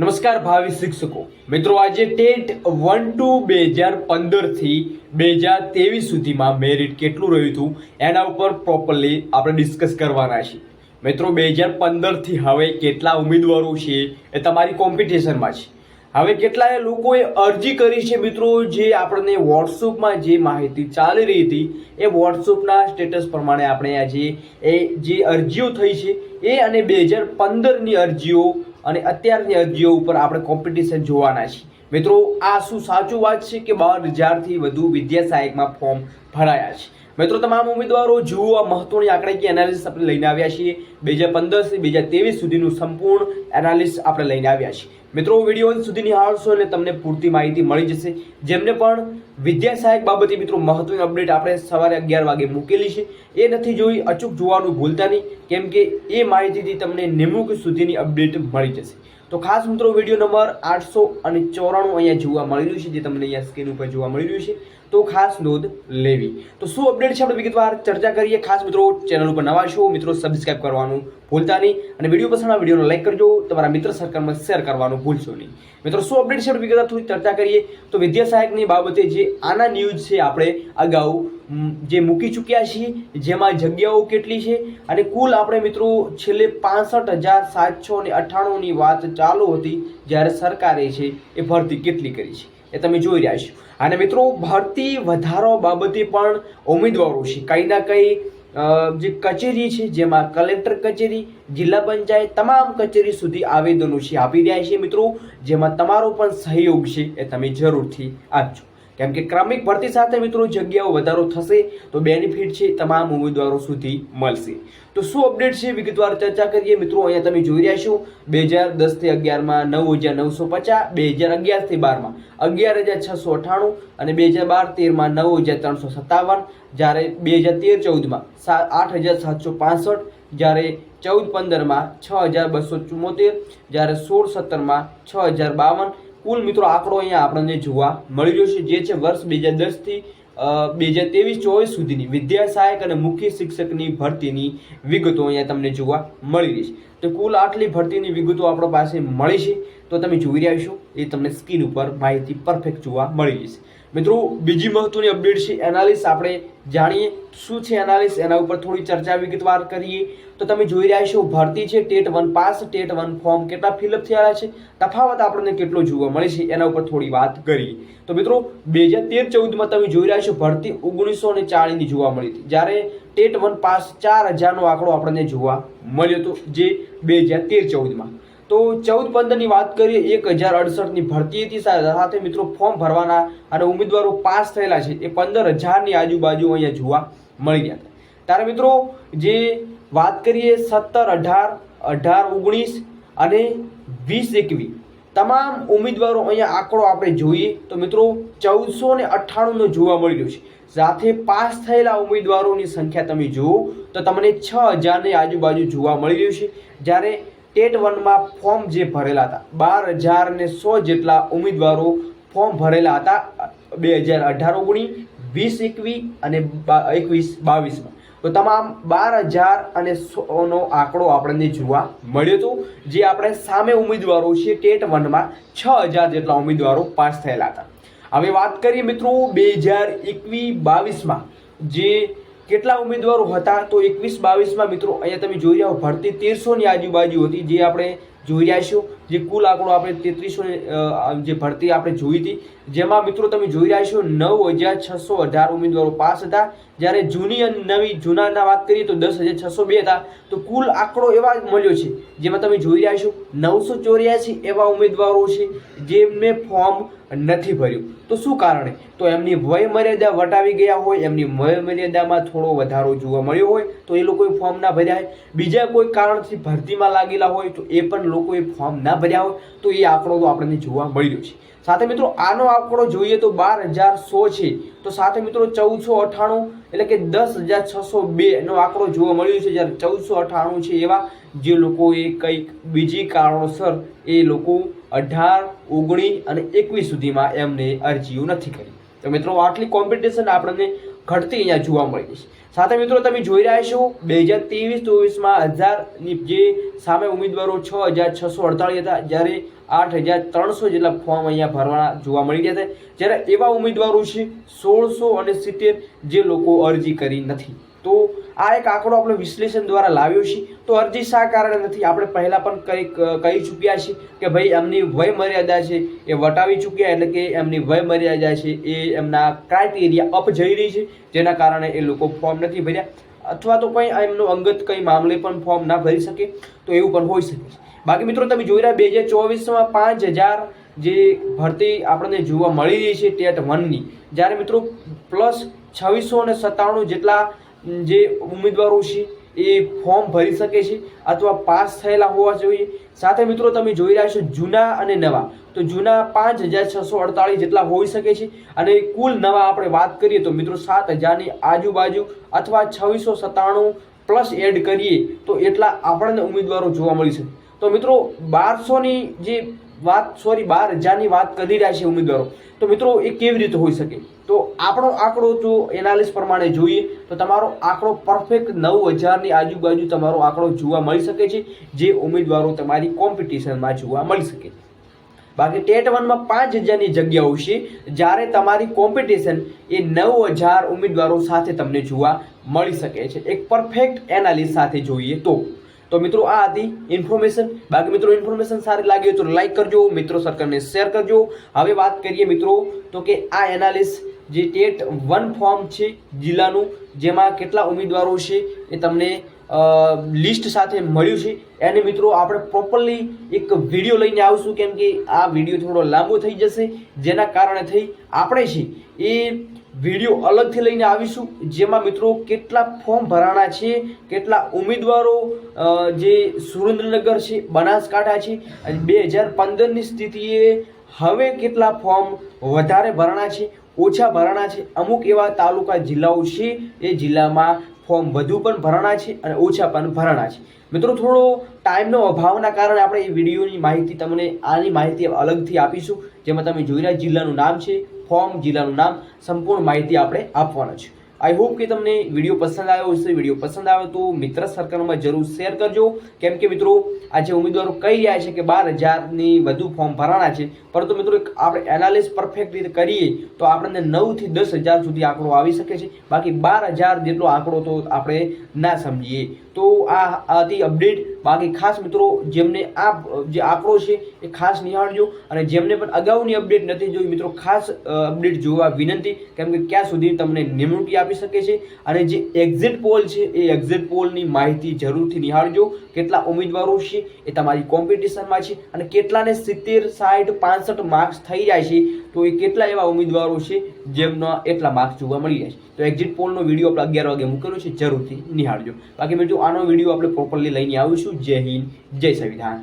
નમસ્કાર ભાવિ શિક્ષકો મિત્રો, આજે ટેટ 1-2 2015 થી 2023 સુધીમાં મેરિટ કેટલું રહ્યું હતું એના ઉપર પ્રોપરલી આપણે ડિસ્કસ કરવાના છીએ. મિત્રો 2015 થી હવે કેટલા ઉમેદવારો છે એ તમારી કોમ્પિટિશનમાં છે. હવે કેટલાય લોકોએ અરજી કરી છે મિત્રો, જે આપણને વોટ્સઅપમાં જે માહિતી ચાલી રહી હતી એ વોટ્સઅપના સ્ટેટસ પ્રમાણે આપણે આજે જે અરજીઓ થઈ છે એ અને 2015ની અરજીઓ અને અત્યારની અરજીઓ ઉપર આપણે કોમ્પિટિશન જોવાના છીએ. મિત્રો, આ શું સાચું વાત છે કે 12,000થી વધુ વિદ્યા સહાયકમાં ફોર્મ ભરાયા છે? મિત્રો, તમામ ઉમેદવારો જુઓ, આ મહત્વની આંકડાકીય એનાલિસિસ આપણે લઈને આવ્યા છીએ. 2015 થી 2023 સુધીનું સંપૂર્ણ એનાલિસિસ આપણે લઈને આવ્યા છીએ. મિત્રો, વિડીયો અંત સુધી નિહાળશો એટલે તમને પૂરતી માહિતી મળી જશે. જેમને પણ વિદ્યા સહાયક બાબતે મિત્રો મહત્વની અપડેટ આપણે સવારે 11 વાગે મૂકેલી છે, એ નથી જોઈ અચૂક જોવાનું ભૂલતા નહીં, કેમ કે એ માહિતીથી તમને 90 સુધીની અપડેટ મળી જશે. તો ખાસ મિત્રો, વિડીયો નંબર 894 અહીંયા જોવા મળી રહ્યું છે, જે તમને અહીંયા સ્ક્રીન ઉપર જોવા મળી રહ્યું છે, તો ખાસ નોંધ લેવી. તો શું અપડેટ છે આપણે વિગતવાર ચર્ચા કરીએ. ખાસ મિત્રો, ચેનલ ઉપર નવા છો મિત્રો, સબસ્ક્રાઇબ કરવાનું ભૂલતા નહીં અને વિડીયો પસંદ આવે વિડીયોને લાઈક કરજો, તમારા મિત્ર સર્કલમાં શેર કરવાનું ભૂલશો નહીં. મિત્રો, શું અપડેટ છે આપણે વિગતવાર થોડી ચર્ચા કરીએ. તો વિદ્યા સહાયકની બાબતે જે આના ન્યૂઝ છે આપણે અગાઉ જે મૂકી ચૂક્યા છીએ, જેમાં જગ્યાઓ કેટલી છે અને કુલ આપણે મિત્રો છેલ્લે 65,798ની વાત ચાલુ હતી, જ્યારે સરકારે છે એ ભરતી કેટલી કરી છે એ તમે જોઈ રહ્યા છો. અને મિત્રો, ભરતી વધારો બાબતે પણ ઉમેદવારો છે કંઈ ના કંઈ જે કચેરી છે, જેમાં કલેક્ટર કચેરી, જિલ્લા પંચાયત, તમામ કચેરી સુધી આવેદનો છે આપી રહ્યા છે મિત્રો, જેમાં તમારો પણ સહયોગ છે એ તમે જરૂરથી આપજો. કેમ કે ક્રમિક ભરતી સાથે મિત્રો જગ્યાઓ વધારો થશે તો બેનિફિટ છે તમામ ઉમેદવારો સુધી મળશે. તો શું અપડેટ છે વિગતવાર ચર્ચા કરીએ. મિત્રો, અહીંયા તમે જોઈ રહ્યા છો 2010 થી 11માં 9,950, 2011 થી 12માં 11,698 અને 2012-13માં 9,357, જ્યારે 2013-14માં 8,765, જ્યારે 14-15માં 6,274, જ્યારે 16-17માં 6,052. કુલ મિત્રો આંકડો અહીંયા આપણને જોવા મળી રહ્યો છે, જે છે વર્ષ 2010 થી 2023-24 સુધીની વિદ્યા સહાયક અને મુખ્ય શિક્ષકની ભરતીની વિગતો અહીંયા તમને જોવા મળી રહી છે. તો કુલ આટલી ભરતીની વિગતો આપણા પાસે મળી છે, તો તમે જોઈ રહ્યા છો એ તમને સ્ક્રીન ઉપર માહિતી પરફેક્ટ જોવા મળી જશે. મિત્રો, બીજી મહત્વની અપડેટ છે એનાલિસ. આપણે જાણીએ શું છે એનાલિસ, એના ઉપર થોડી ચર્ચા વિગતવાર કરીએ. તો તમે જોઈ રહ્યા છો ભરતી છે ટેટ 1 પાસ, ટેટ 1 ફોર્મ કેટલા ફિલઅપ થયા છે, તફાવત આપણને કેટલો જોવા મળે છે એના ઉપર થોડી વાત કરીએ. તો મિત્રો, 2013-14માં તમે જોઈ રહ્યા છો ભરતી 1940ની જોવા મળી હતી, જ્યારે ટેટ 1 પાસ 4,000નો આંકડો આપણને જોવા મળ્યો હતો, જે 2013-14માં. તો 14-15ની વાત કરીએ 1,068ની ભરતી હતી, સાથે મિત્રો ફોર્મ ભરવાના અને ઉમેદવારો પાસ થયેલા છે એ 15,000ની આજુબાજુ અહીંયા જોવા મળી રહ્યા હતા. ત્યારે મિત્રો, જે વાત કરીએ 17, 18, 19 અને 20-21 તમામ ઉમેદવારો અહીંયા આંકડો આપણે જોઈએ તો મિત્રો 1,498નો જોવા મળી રહ્યો છે. સાથે પાસ થયેલા ઉમેદવારોની સંખ્યા તમે જુઓ તો તમને 6,000ની આજુબાજુ જોવા મળી રહ્યું છે, જ્યારે ટેટ 1માં ફોર્મ જે ભરેલા હતા 12,100 જેટલા ઉમેદવારો ફોર્મ ભરેલા હતા 2018-19, 20-21 અને 21-22માં. તો તમામ 12,100નો આંકડો આપણને જોવા મળ્યો હતો, જે આપણે સામે ઉમેદવારો છે ટેટ 1માં 6,000 જેટલા ઉમેદવારો પાસ થયેલા હતા. હવે વાત કરીએ મિત્રો 2021-22માં જે કેટલા ઉમેદવારો હતા, તો 21-22માં મિત્રો અહીંયા તમે જોઈ રહ્યા હો ભરતી 1,300ની આજુબાજુ હતી, જે આપણે જોઈ રહ્યા છો. જે કુલ આંકડો આપણે 3300 જે ભરતી આપણે જોઈ હતી, જેમાં મિત્રો તમે જોઈ રહ્યા છો 9,618 ઉમેદવારો પાસ હતા, જ્યારે જૂની અને નવી જૂનાના વાત કરીએ તો 10,602 હતા. તો કુલ આંકડો એવા મળ્યો છે, જેમાં તમે જોઈ રહ્યા છો 984 એવા ઉમેદવારો છે જેમને ફોર્મ નથી ભર્યું. તો શું કારણે? તો એમની વય મર્યાદા વટાવી ગયા હોય, એમની વય મર્યાદામાં થોડો વધારો જોવા મળ્યો હોય તો એ લોકોએ ફોર્મ ના ભર્યા હોય, બીજા કોઈ કારણથી ભરતીમાં લાગેલા હોય તો એ પણ લોકોએ ફોર્મ ના ભર્યા હોય, તો એ આંકડો તો આપણને જોવા મળી રહ્યો છે. સાથે મિત્રો, આનો આંકડો જોઈએ તો 12,100 છે, તો સાથે મિત્રો 1,498 એટલે કે 10,602નો આંકડો જોવા મળ્યો છે, જ્યારે 1,498 છે એવા જે લોકોએ કંઈક બીજી કારણોસર એ લોકો 18, 19 અને 21 સુધીમાં એમને અરજીઓ નથી કરી. તો મિત્રો, આટલી કોમ્પિટિશન આપણને ઘટતી અહીંયા જોવા મળી છે. સાથે મિત્રો તમે જોઈ રહ્યા છો 2023-24માં 1000ની જે સામે ઉમેદવારો 6648 હતા, જ્યારે 8300 જેટલા ફોર્મ અહીંયા ભરવાના જોવા મળી રહ્યા છે, જ્યારે એવા ઉમેદવારો છે 1670 જે લોકો અરજી કરી નથી. તો આ એક આંકડો આપણે વિશ્લેષણ દ્વારા લાવ્યો છે. તો અરજી શા કારણે નથી આપણે પહેલા પણ કહી ચૂક્યા છે કે ભાઈ એમની વય મર્યાદા છે એ વટાવી ચૂક્યા, એટલે કે એમની વય મર્યાદા છે એ એમના ક્રાઇટેરિયા અપ જઈ રહી છે, જેના કારણે એ લોકો ફોર્મ નથી ભર્યા, અથવા તો કંઈ એમનો અંગત કંઈ મામલે પણ ફોર્મ ના ભરી શકે, તો એવું પણ હોઈ શકે છે. બાકી મિત્રો તમે જોઈ રહ્યા 2024માં 5000 જે ભરતી આપણને જોવા મળી રહી છે ટેટ 1ની, જ્યારે મિત્રો પ્લસ 2697 જેટલા જે ઉમેદવારો છે એ ફોર્મ ભરી શકે છે અથવા પાસ થયેલા હોવા જોઈએ. સાથે મિત્રો તમે જોઈ રહ્યા છો જૂના અને નવા, તો જૂના 5648 જેટલા હોઈ શકે છે, અને કુલ નવા આપણે વાત કરીએ તો મિત્રો 7000ની આજુબાજુ અથવા 2697 પ્લસ એડ કરીએ તો એટલા આપણને ઉમેદવારો જોવા મળી શકે. તો મિત્રો 1200ની જે વાત 12000ની વાત કરી રહ્યા છે ઉમેદવારો, તો મિત્રો એ કેવી રીતે હોઈ શકે? તો આપણો આંકડો જો એનાલિસ પ્રમાણે જોઈએ તો તમારો આંકડો પરફેક્ટ 9000ની આજુબાજુ તમારો આંકડો જોવા મળી શકે છે, જે ઉમેદવારો તમારી કોમ્પિટિશનમાં જોવા મળી શકે. બાકી ટેટ 1માં 5000ની જગ્યાઓ છે, જ્યારે તમારી કોમ્પિટિશન એ 9000 ઉમેદવારો સાથે તમને જોવા મળી શકે છે, એક પરફેક્ટ એનાલિસ સાથે જોઈએ તો મિત્રો આ હતી ઇન્ફોર્મેશન. બાકી મિત્રો ઇન્ફોર્મેશન સારી લાગી તો લાઈક કરજો, મિત્રો સર્કલને શેર કરજો. હવે વાત કરીએ મિત્રો તો કે આ એનાલિસ જે ટેટ 1 ફોર્મ છે જિલ્લાનું, જેમાં કેટલા ઉમેદવારો છે એ તમને લિસ્ટ સાથે મળ્યું છે, એને મિત્રો આપણે પ્રોપરલી એક વિડીયો લઈને આવશું, કેમ કે આ વિડીયો થોડો લાંબો થઈ જશે, જેના કારણે થઈ આપણે છે એ વિડીયો અલગથી લઈને આવીશું, જેમાં મિત્રો કેટલા ફોર્મ ભરાણા છે, કેટલા ઉમેદવારો જે સુરેન્દ્રનગર છે, બનાસકાંઠા છે, અને 2015ની સ્થિતિએ હવે કેટલા ફોર્મ વધારે ભરાણા છે, ઓછા ભરાણા છે, અમુક એવા તાલુકા જિલ્લાઓ છે એ જિલ્લામાં ફોર્મ વધુ પણ ભરાણા છે અને ઓછા પણ ભરાણા છે. મિત્રો થોડો ટાઈમનો અભાવના કારણે આપણે એ વિડીયોની માહિતી તમને આની માહિતી અલગથી આપીશું, જેમાં તમે જોઈ રહ્યા જિલ્લાનું નામ છે, ફોર્મ, જિલ્લાનું નામ, સંપૂર્ણ માહિતી આપણે આપવાના છે. આઈ હોપ કે તમને વિડીયો પસંદ આવ્યો હશે. વિડીયો પસંદ આવે તો મિત્ર સર્કલમાં જરૂર શેર કરજો, કેમ કે મિત્રો આજે ઉમેદવારો કહી રહ્યા છે કે 12000ની વધુ ફોર્મ ભરાણા છે, પરંતુ મિત્રો આપણે એનાલિસ પરફેક્ટ રીતે કરીએ તો આપણને 9 થી 10000 સુધી આંકડો આવી શકે છે. બાકી 12000 જેટલો આંકડો તો આપણે ના સમજીએ. તો આ હતી અપડેટ. બાકી ખાસ મિત્રો જેમને આ જે આંકડો છે એ ખાસ નિહાળજો, અને જેમને પણ અગાઉની અપડેટ નથી જોઈ મિત્રો ખાસ અપડેટ જોવા વિનંતી, કેમ કે ક્યાં સુધી તમને નિમણૂક આપી શકે છે. અને જે એક્ઝિટ પોલ છે એ એક્ઝિટ પોલની માહિતી જરૂરથી નિહાળજો, કેટલા ઉમેદવારો છે એ તમારી કોમ્પિટિશનમાં છે, અને કેટલાને 70, 60, 65 માર્ક્સ થઈ જાય છે, તો એ કેટલા એવા ઉમેદવારો છે જેમના એટલા માર્ક્સ જોવા મળી જાય છે. તો એક્ઝિટ પોલનો વિડીયો આપણે 11 વાગે મૂકેલો છે, જરૂરથી નિહાળજો. બાકી મિત્રો આનો વિડીયો આપણે પ્રોપરલી લઈને આવીશું. જય હિન્દ, જય સંવિધાન.